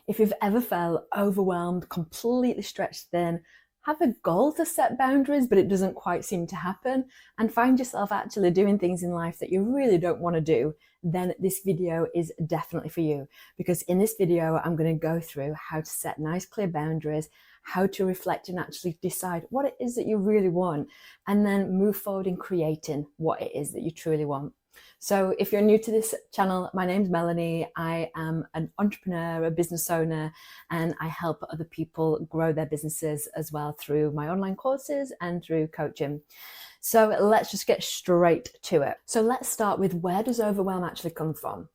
If you've ever felt overwhelmed, completely stretched thin, have a goal to set boundaries, but it doesn't quite seem to happen, and find yourself actually doing things in life that you really don't want to do, then this video is definitely for you. Because in this video, I'm going to go through how to set nice, clear boundaries, how to reflect and actually decide what it is that you really want, and then move forward in creating what it is that you truly want. So if you're new to this channel, my name's Melanie. I am an entrepreneur, a business owner, and I help other people grow their businesses as well through my online courses and through coaching. So let's just get straight to it. So let's start with, where does overwhelm actually come from?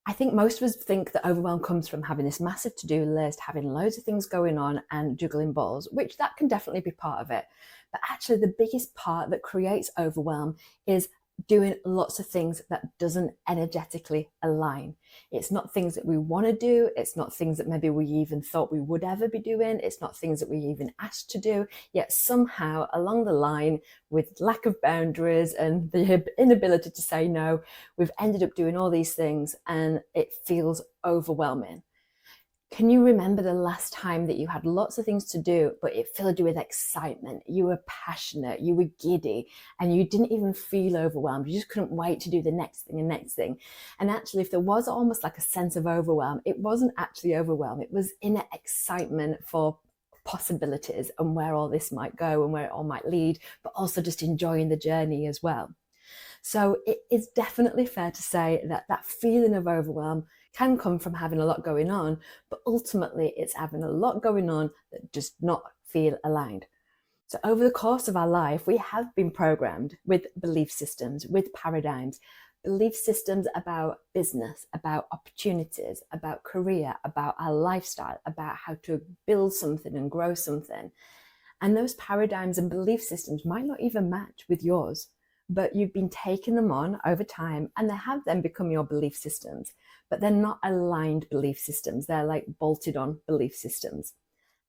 I think most of us think that overwhelm comes from having this massive to-do list, having loads of things going on and juggling balls, which that can definitely be part of it. But actually the biggest part that creates overwhelm is doing lots of things that doesn't energetically align. It's not things that we want to do. It's not things that maybe we even thought we would ever be doing. It's not things that we even asked to do. Yet somehow along the line, with lack of boundaries and the inability to say no, we've ended up doing all these things and it feels overwhelming. Can you remember the last time that you had lots of things to do, but it filled you with excitement? You were passionate, you were giddy, and you didn't even feel overwhelmed. You just couldn't wait to do the next thing and next thing. And actually, if there was almost like a sense of overwhelm, it wasn't actually overwhelm. It was inner excitement for possibilities and where all this might go and where it all might lead, but also just enjoying the journey as well. So it is definitely fair to say that that feeling of overwhelm can come from having a lot going on, but ultimately it's having a lot going on that does not feel aligned. So over the course of our life, we have been programmed with belief systems, with paradigms, belief systems about business, about opportunities, about career, about our lifestyle, about how to build something and grow something. And those paradigms and belief systems might not even match with yours, but you've been taking them on over time and they have then become your belief systems, but they're not aligned belief systems. They're like bolted on belief systems.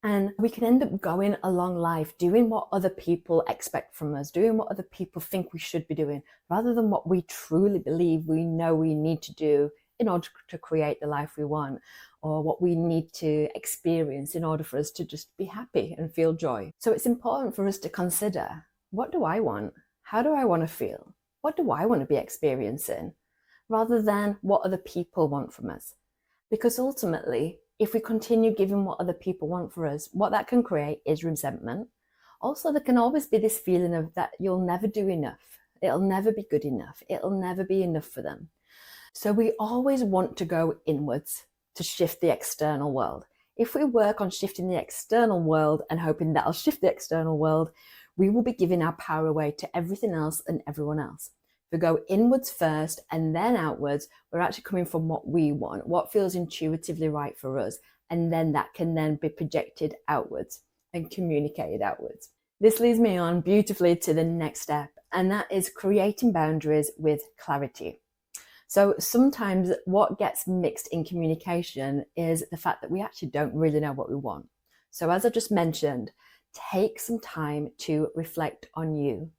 And we can end up going along life doing what other people expect from us, doing what other people think we should be doing, rather than what we truly believe we know we need to do in order to create the life we want, or what we need to experience in order for us to just be happy and feel joy. So it's important for us to consider, what do I want? How do I want to feel? What do I want to be experiencing? Rather than what other people want from us. Because ultimately, if we continue giving what other people want for us, what that can create is resentment. Also, there can always be this feeling of that you'll never do enough. It'll never be good enough. It'll never be enough for them. So we always want to go inwards to shift the external world. If we work on shifting the external world and hoping that'll shift the external world, we will be giving our power away to everything else and everyone else. If we go inwards first and then outwards, we're actually coming from what we want, what feels intuitively right for us. And then that can then be projected outwards and communicated outwards. This leads me on beautifully to the next step, and that is creating boundaries with clarity. So sometimes what gets mixed in communication is the fact that we actually don't really know what we want. So as I just mentioned, take some time to reflect on you,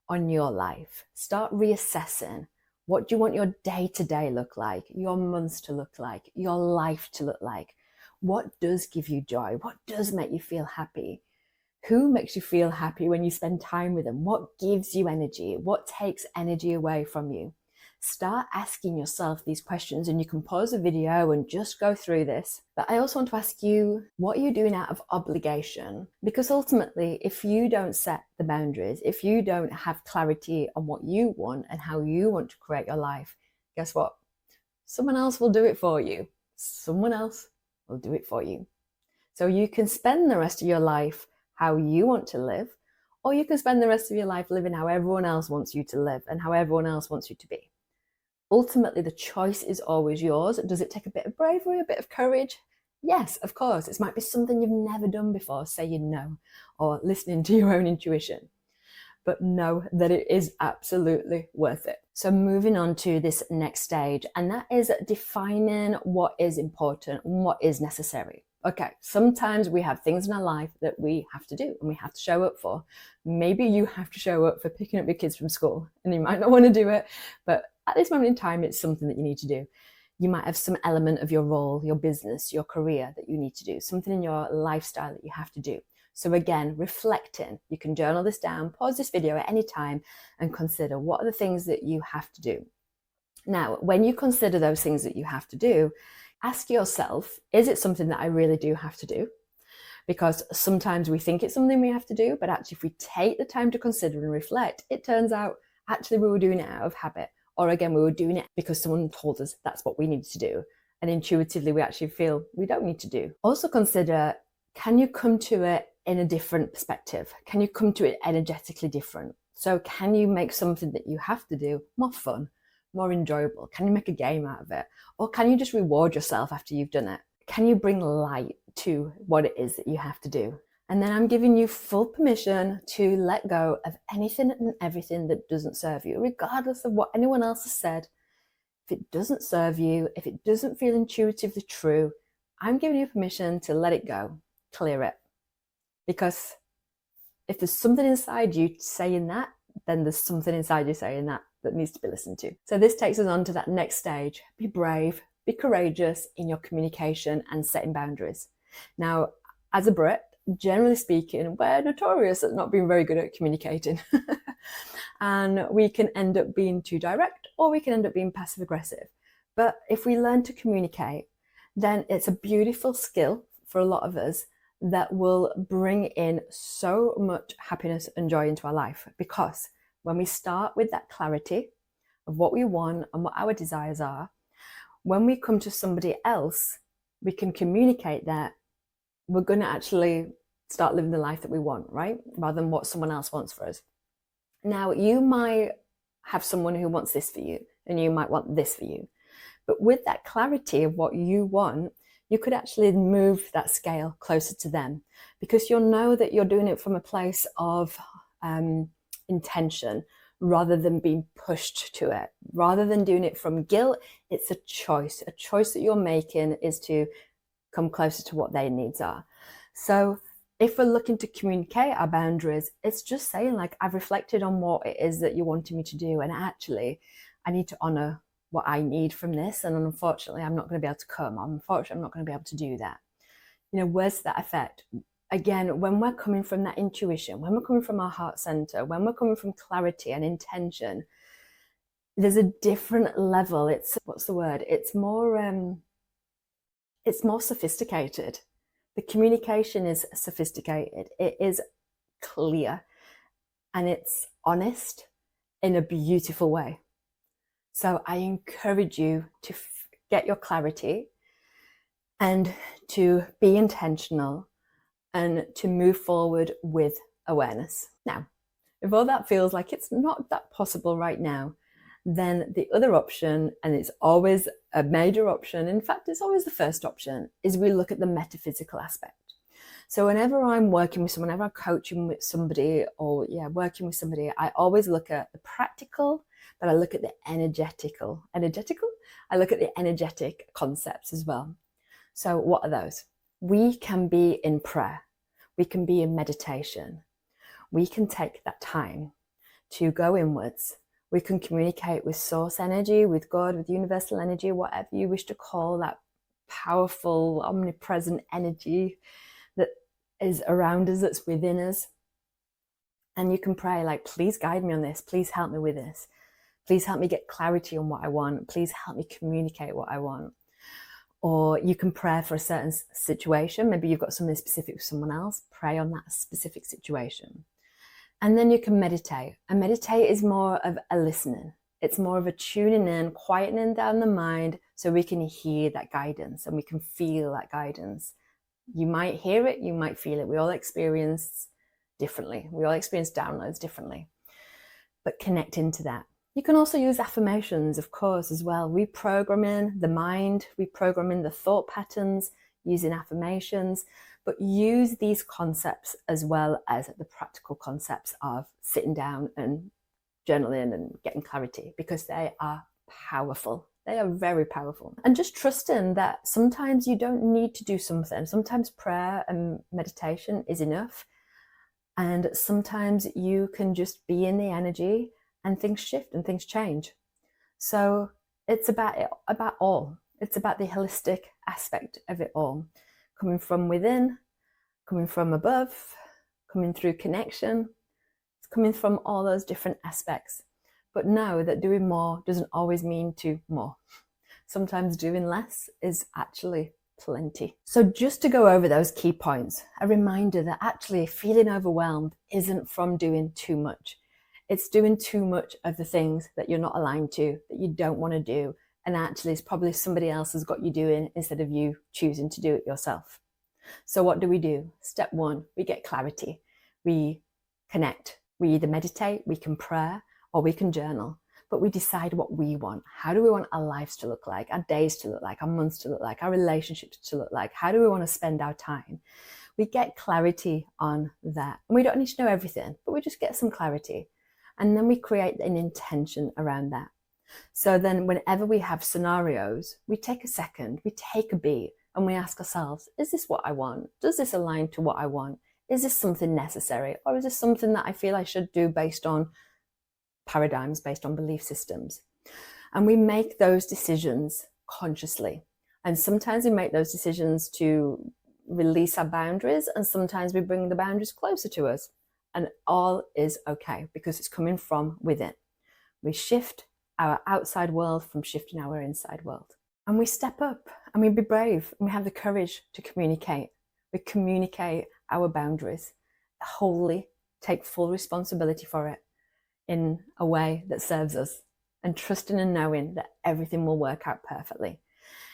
on your life. Start reassessing. What do you want your day-to-day look like, your months to look like, your life to look like? What does give you joy? What does make you feel happy? Who makes you feel happy when you spend time with them? What gives you energy? What takes energy away from you? Start asking yourself these questions, and you can pause the video and just go through this. But I also want to ask you, what are you doing out of obligation? Because ultimately, if you don't set the boundaries, if you don't have clarity on what you want and how you want to create your life, guess what? Someone else will do it for you. Someone else will do it for you. So you can spend the rest of your life how you want to live, or you can spend the rest of your life living how everyone else wants you to live and how everyone else wants you to be. Ultimately, the choice is always yours. Does it take a bit of bravery, a bit of courage? Yes, of course. It might be something you've never done before, saying no, or listening to your own intuition. But know that it is absolutely worth it. So moving on to this next stage, and that is defining what is important and what is necessary. Okay, sometimes we have things in our life that we have to do and we have to show up for. Maybe you have to show up for picking up your kids from school and you might not want to do it, but at this moment in time, it's something that you need to do. You might have some element of your role, your business, your career that you need to do, something in your lifestyle that you have to do. So again, reflecting, you can journal this down, pause this video at any time and consider what are the things that you have to do. Now, when you consider those things that you have to do, ask yourself, is it something that I really do have to do? Because sometimes we think it's something we have to do, but actually if we take the time to consider and reflect, it turns out actually we were doing it out of habit. Or again, we were doing it because someone told us that's what we needed to do. And intuitively, we actually feel we don't need to do. Also consider, can you come to it in a different perspective? Can you come to it energetically different? So can you make something that you have to do more fun, more enjoyable? Can you make a game out of it? Or can you just reward yourself after you've done it? Can you bring light to what it is that you have to do? And then I'm giving you full permission to let go of anything and everything that doesn't serve you, regardless of what anyone else has said. If it doesn't serve you, if it doesn't feel intuitively true, I'm giving you permission to let it go, clear it. Because if there's something inside you saying that, then there's something inside you saying that needs to be listened to. So this takes us on to that next stage. Be brave, be courageous in your communication and setting boundaries. Now, as a Brit, generally speaking, we're notorious at not being very good at communicating. And we can end up being too direct, or we can end up being passive aggressive. But if we learn to communicate, then it's a beautiful skill for a lot of us that will bring in so much happiness and joy into our life. Because when we start with that clarity of what we want and what our desires are, when we come to somebody else, we can communicate that we're going to actually start living the life that we want, right? Rather than what someone else wants for us. Now, you might have someone who wants this for you, and you might want this for you. But with that clarity of what you want, you could actually move that scale closer to them, because you'll know that you're doing it from a place of intention rather than being pushed to it. Rather than doing it from guilt, it's a choice. A choice that you're making is to come closer to what their needs are. So if we're looking to communicate our boundaries, it's just saying, like, I've reflected on what it is that you're wanting me to do, and actually I need to honor what I need from this, and unfortunately I'm not going to be able to come. Unfortunately, I'm not going to be able to do that. You know, where's that effect? Again, when we're coming from that intuition, when we're coming from our heart center, when we're coming from clarity and intention, there's a different level. It's, what's the word? It's more sophisticated. The communication is sophisticated. It is clear, and it's honest in a beautiful way. So I encourage you to get your clarity and to be intentional and to move forward with awareness. Now, if all that feels like it's not that possible right now, then the other option, and it's always a major option, in fact, it's always the first option, is we look at the metaphysical aspect. So whenever I'm working with someone, whenever I'm coaching with somebody, or working with somebody, I always look at the practical, but I look at the energetical. I look at the energetic concepts as well. So what are those? We can be in prayer. We can be in meditation. We can take that time to go inwards. We can communicate with source energy, with God, with universal energy, whatever you wish to call that powerful, omnipresent energy that is around us, that's within us. And you can pray, like, please guide me on this. Please help me with this. Please help me get clarity on what I want. Please help me communicate what I want. Or you can pray for a certain situation. Maybe you've got something specific with someone else. Pray on that specific situation. And then you can meditate. And meditate is more of a listening. It's more of a tuning in, quietening down the mind so we can hear that guidance and we can feel that guidance. You might hear it, you might feel it. We all experience differently. We all experience downloads differently. But connect into that. You can also use affirmations, of course, as well. Reprogramming the mind, reprogramming the thought patterns, using affirmations, but use these concepts as well as the practical concepts of sitting down and journaling and getting clarity, because they are powerful. They are very powerful. And just trusting that sometimes you don't need to do something. Sometimes prayer and meditation is enough. And sometimes you can just be in the energy and things shift and things change. So it's about all. It's about the holistic aspect of it all, coming from within, coming from above, coming through connection. It's coming from all those different aspects. But know that doing more doesn't always mean to more. Sometimes doing less is actually plenty. So just to go over those key points, a reminder that actually feeling overwhelmed isn't from doing too much. It's doing too much of the things that you're not aligned to, that you don't want to do. And actually it's probably somebody else has got you doing instead of you choosing to do it yourself. So what do? Step one, we get clarity. We connect. We either meditate, we can pray, or we can journal. But we decide what we want. How do we want our lives to look like, our days to look like, our months to look like, our relationships to look like? How do we want to spend our time? We get clarity on that. And we don't need to know everything, but we just get some clarity. And then we create an intention around that. So then whenever we have scenarios, we take a second, we take a beat, and we ask ourselves, is this what I want? Does this align to what I want? Is this something necessary? Or is this something that I feel I should do based on paradigms, based on belief systems? And we make those decisions consciously. And sometimes we make those decisions to release our boundaries, and sometimes we bring the boundaries closer to us. And all is okay because it's coming from within. We shift our outside world from shifting our inside world. And we step up and we be brave and we have the courage to communicate. We communicate our boundaries, wholly take full responsibility for it in a way that serves us, and trusting and knowing that everything will work out perfectly.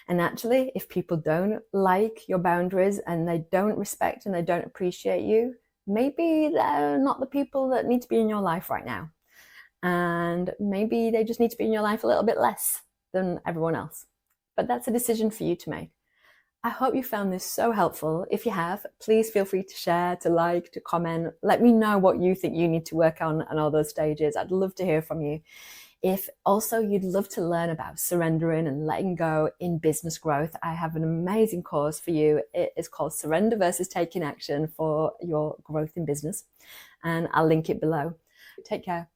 And actually, if people don't like your boundaries and they don't respect and they don't appreciate you, maybe they're not the people that need to be in your life right now. And maybe they just need to be in your life a little bit less than everyone else. But that's a decision for you to make. I hope you found this so helpful. If you have, please feel free to share, to like, to comment. Let me know what you think you need to work on all those stages. I'd love to hear from you. If also you'd love to learn about surrendering and letting go in business growth, I have an amazing course for you. It is called Surrender versus Taking Action for Your Growth in Business. And I'll link it below. Take care.